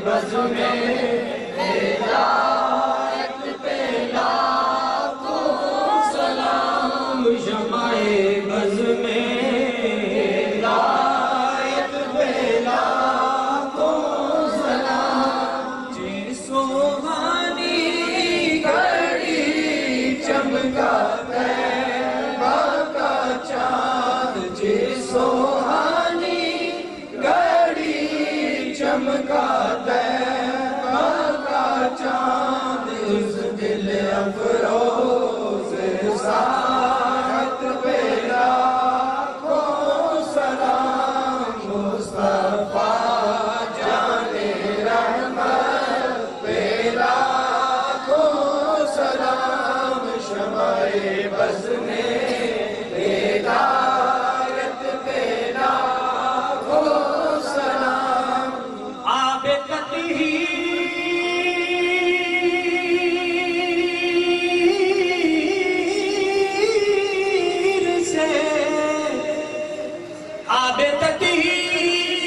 بز میں ہدایت پہ لاکھوں سلام، شمع بز میں ہدایت پہ لاکھوں سلام، جی سوہانی گھڑی چمکا طیبہ کا چاند، جی سوہانی گھڑی چمکا طیبہ کا چاند، اس دل افروز ساعت پہ لاکھوں سلام، مصطفیٰ جان رحمت پہ لاکھوں سلام، شمع بز میں ہدایت پہ لاکھوں سلام، آب تطہیر سے، آب تطہیر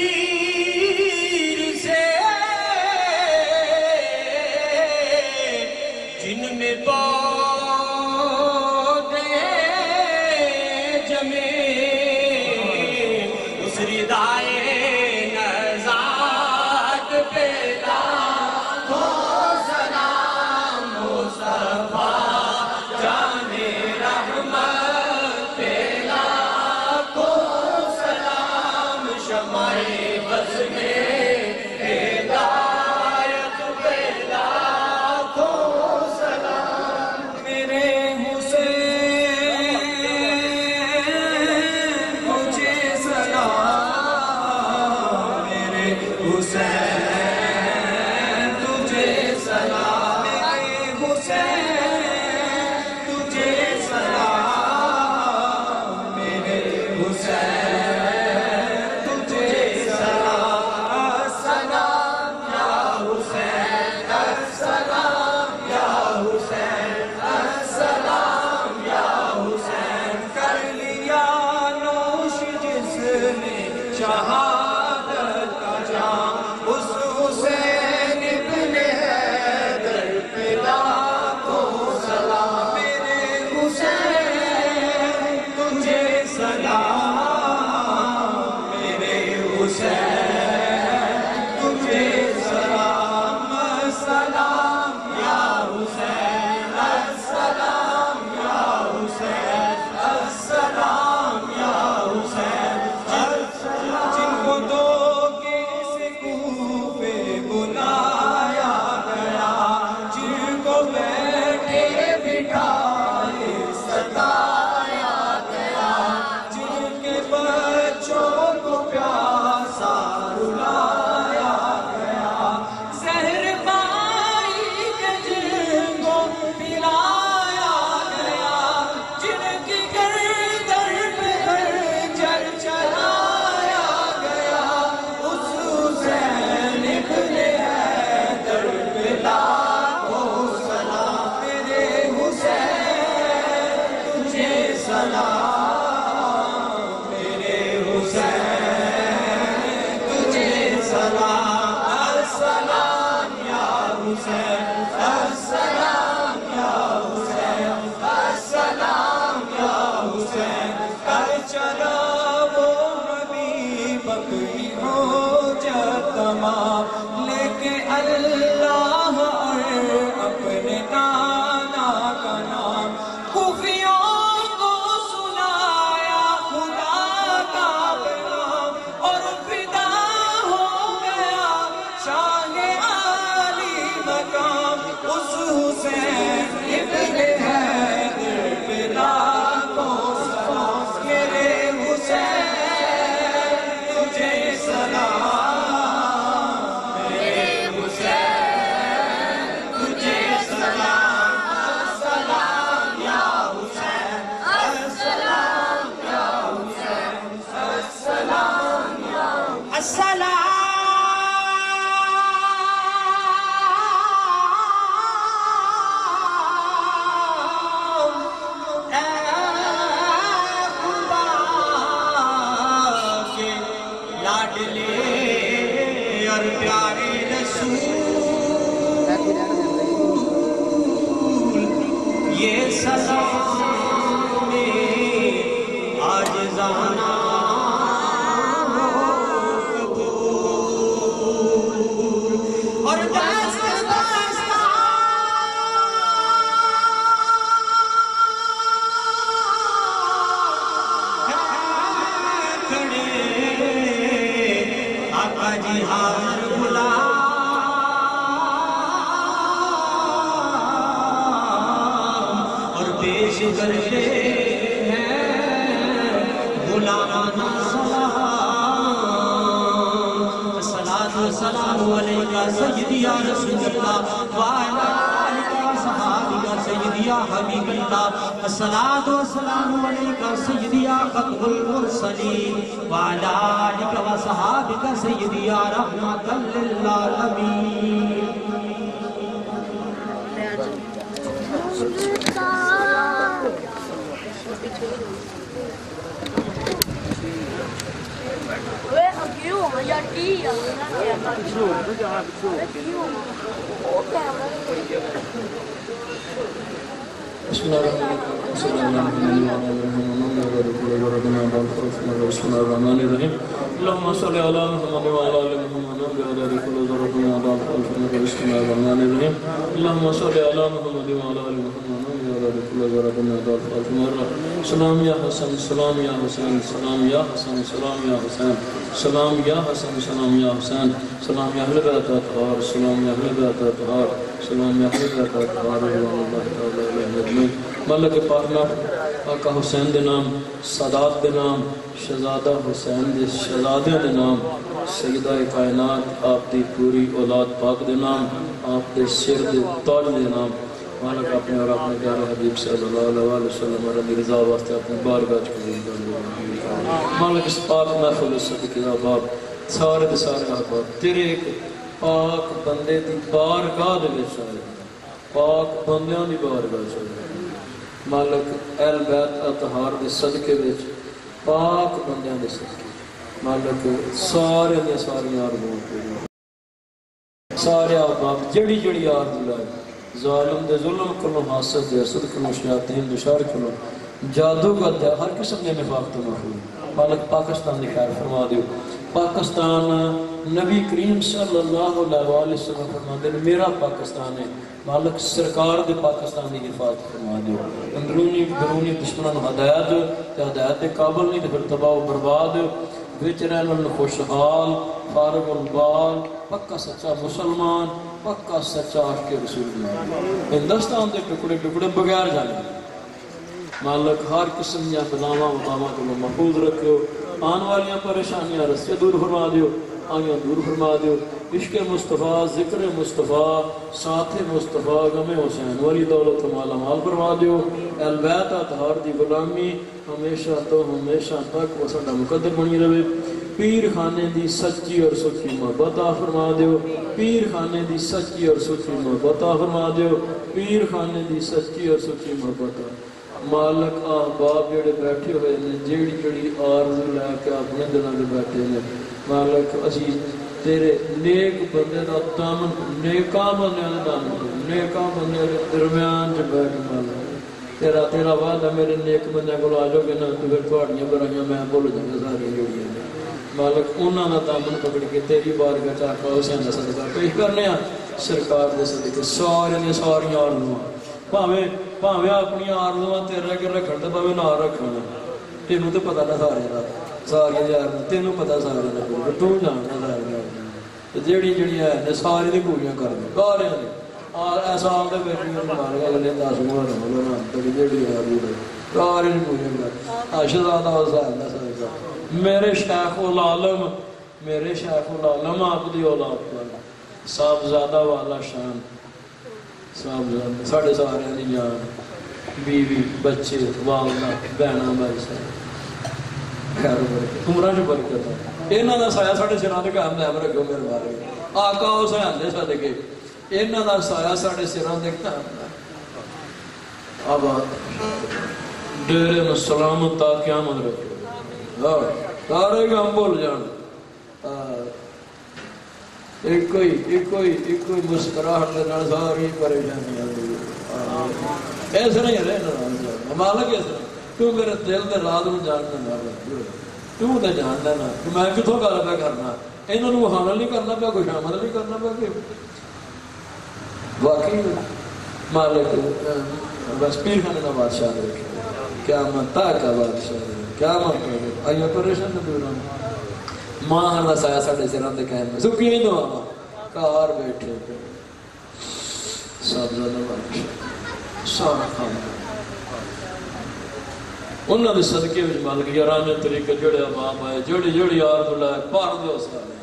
سے، جن میں پودے جمے، اس ردائے نزاعت پہ لاکھوں سلام، مصطفیٰ جان رحمت پہ لاکھوں سلام، شمع بز میں ہدایت پہ لاکھوں سلام، میرے حسین مجھے سلام، میرے حسین تجھے سلام، میرے حسین تجھے سلام، میرے حسین تجھے سلام، السلام یا حسین، السلام یا حسین، السلام یا حسین، کر لیا نوش جس نے شہادت کا جام، اس پر پیارے رسول یہ سلام عاجزانہ اور دست کھڑے آقا جی حاضر بلا اور پیش کرتے ہیں غلامانہ سلام السلام علیکہ سیدی یا رسول اللہ وعلا آلکہ صحابیہ سیدی یا حبیب اللہ السلام علیکہ سیدی یا قطب المرسلین وعلا آلکہ صحابیہ سیدی یا رحمت للعالمین بسم الله الرحمن الرحيم اللهم صل على محمد وعلى ال محمد وعلى كل ذرة وعلى بسم الله الرحمن الرحيم اللهم صل على محمد وعلى ال محمد وعلى كل ذرة سلام يا حسن سلام يا حسين سلام يا حسن سلام يا حسين سلام يا حسن سلام يا حسين سلام يا اهل بيت الاطهار سلام يا اهل بيت الاطهار سلام يا اهل بيت الاطهار الله تعالى العالمين مالک پاکنا آقا حسین دے نام سادات دے نام شہزادہ حسین دے شہزادے دے نام سیدہ کائنات آپ دی پوری اولاد پاک دے نام آپ دے سر دے تاج دے نام مالک اپنے اور اپنے پیارے حبیب صلی اللہ علیہ وسلم اور رضی رضا واسطے اپنے بارگاہ قبول کر مالک اس پاک محفل صدقے احباب سارے دے سارے احباب تیرے ایک پاک بندے دی بارگاہ دے وچ آئے پاک بندیاں دی بارگاہ چ مالک اہل بیت اطہار دے صدقے وچ پاک بندیاں دے صدقے مالک سارے دے ساری آرزو سارے احباب جڑی جڑی آرزو لائے ظالم دے ظلم کلو حاسد دے حسد کلو شیاطین دے شر کلو جادوگر دے ہر قسم دے نفاق تو محفوظ مالک پاکستان دی خیر فرما دیو پاکستان نبی کریم صلی اللہ علیہ وسلم فرماتے ہیں میرا پاکستان ہے مالک سرکار دے پاکستان دی حفاظت فرما دیو اندرونی بیرونی دشمنوں ہدایت تے ہدایت دے قابل نہیں تے پھر تباہ و برباد وچ رہن والے خوشحال فارغ البال پکا سچا مسلمان پکا سچا عاشق رسول اللہ ہندوستان دے ٹکڑے ٹکڑے بغیر جانے مالک ہر قسم دیا بلاواں مقاماں کو محفوظ رکھو آن والیاں پریشانیاں رسے دور فرما دیو آئیاں دور فرما دیو عشق مصطفیٰ ذکر مصطفیٰ ساتھ مصطفیٰ غم حسین ولی دولت مالا مال فرما دیو اہل بیت اطہار دی غلامی ہمیشہ تو ہمیشہ تک وہ ساڈا مقدر بنی رہے پیر خانے دی سچی اور سچی محبت فرما دیو پیر خانے دی سچی اور سچی محبت فرما دیو پیر خانے دی سچی اور سچی محبت مالک احباب جڑے بیٹھے ہوئے نے جیڑی جڑی آرزو لے کے اپنے دلوں میں بیٹھے نے مالک اسی تیرے نیک بندے دا دامن نیکاں بندے دا دامن نیکاں بندے دے درمیان چ بیٹھ مالک تیرا وعدہ میرے نیک بندے کول آ جاؤ گے نا تو پھر تہاڈیاں برائیاں میں بھول جاواں ساری جڑیاں نے مالک انہاں دا دامن پکڑ کے تیری بارگاہ چ آقا حسین دا صدقہ پیش کرنے ہاں سرکار دے صدقے ساری آرزو بھاویں اپنی آرزواں تیرے کے رکھن تے بھاویں نہ رکھن تینوں تے پتہ نہ سارے یار تینوں پتہ سارے دا تو جاندا سارے تے جیڑی ہے نے ساری دی پوریاں کر دے سارے نے ایسا آل دے بیٹھی مار گل نے 10 مہر ہونا تے جیڑی ہے سارے دی پوریاں کر اشہزادہ حسین دا صدقہ میرے شیخ العالم آپ دی اولاد والا صاحبزادہ والا شان صاحبزادہ ساڑھے سارے دی جان بیوی بچے والدہ بہناں بھائی صاحب خیر برکت عمرہ جو برکت ہے انہاں دا سایہ ساڑھے سراں تے قائم دائم رکھو میرے بارے آقا حسین دے صدقے انہاں دا سایہ ساڑھے سراں تے قائم دائم آباد ڈیرے میں سلامت تا قیامت رکھو سارے کام بھول جان ایک کوئی مسکراہٹ کے نال ساری پریشانی ایسے نہیں رہنا مالک ایسا تو میرے دل کے رات میں جاننا تو جاننا نا کہ میں کتوں گل پہ کرنا یہاں حامل نہیں کرنا پیا کوئی شامل نہیں کرنا پیا کہ واقعی مالک بس پیر خانے کا بادشاہ دیکھے کیا متا کا بادشاہ کیا مت آئی پریشان دور ماں نسایا سارے سروں کے کہنے سکی نہیں دعا کار بیٹھے سب زیادہ بادشاہ سارا کام انہوں نے صدقے میں مل گیا رانے طریقے جڑے امام آئے جڑی آرد لائے پار دو سارے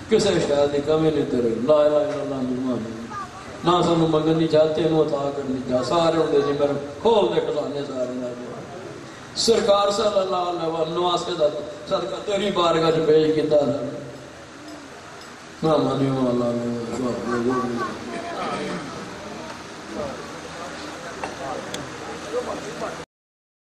کسے شاید کمی نہیں تیرے لا الہ الا اللہ نمان نہ سنو منگنی چاہتے ہیں عطا کرنی چاہ سارے ہوں دے جی میرے کھول دے خزانے سارے نہ سرکار صلی اللہ علیہ وسلم نواز کے صدقہ تیری بارگاہ جو پیش کیتا ہے ماما نیو اللہ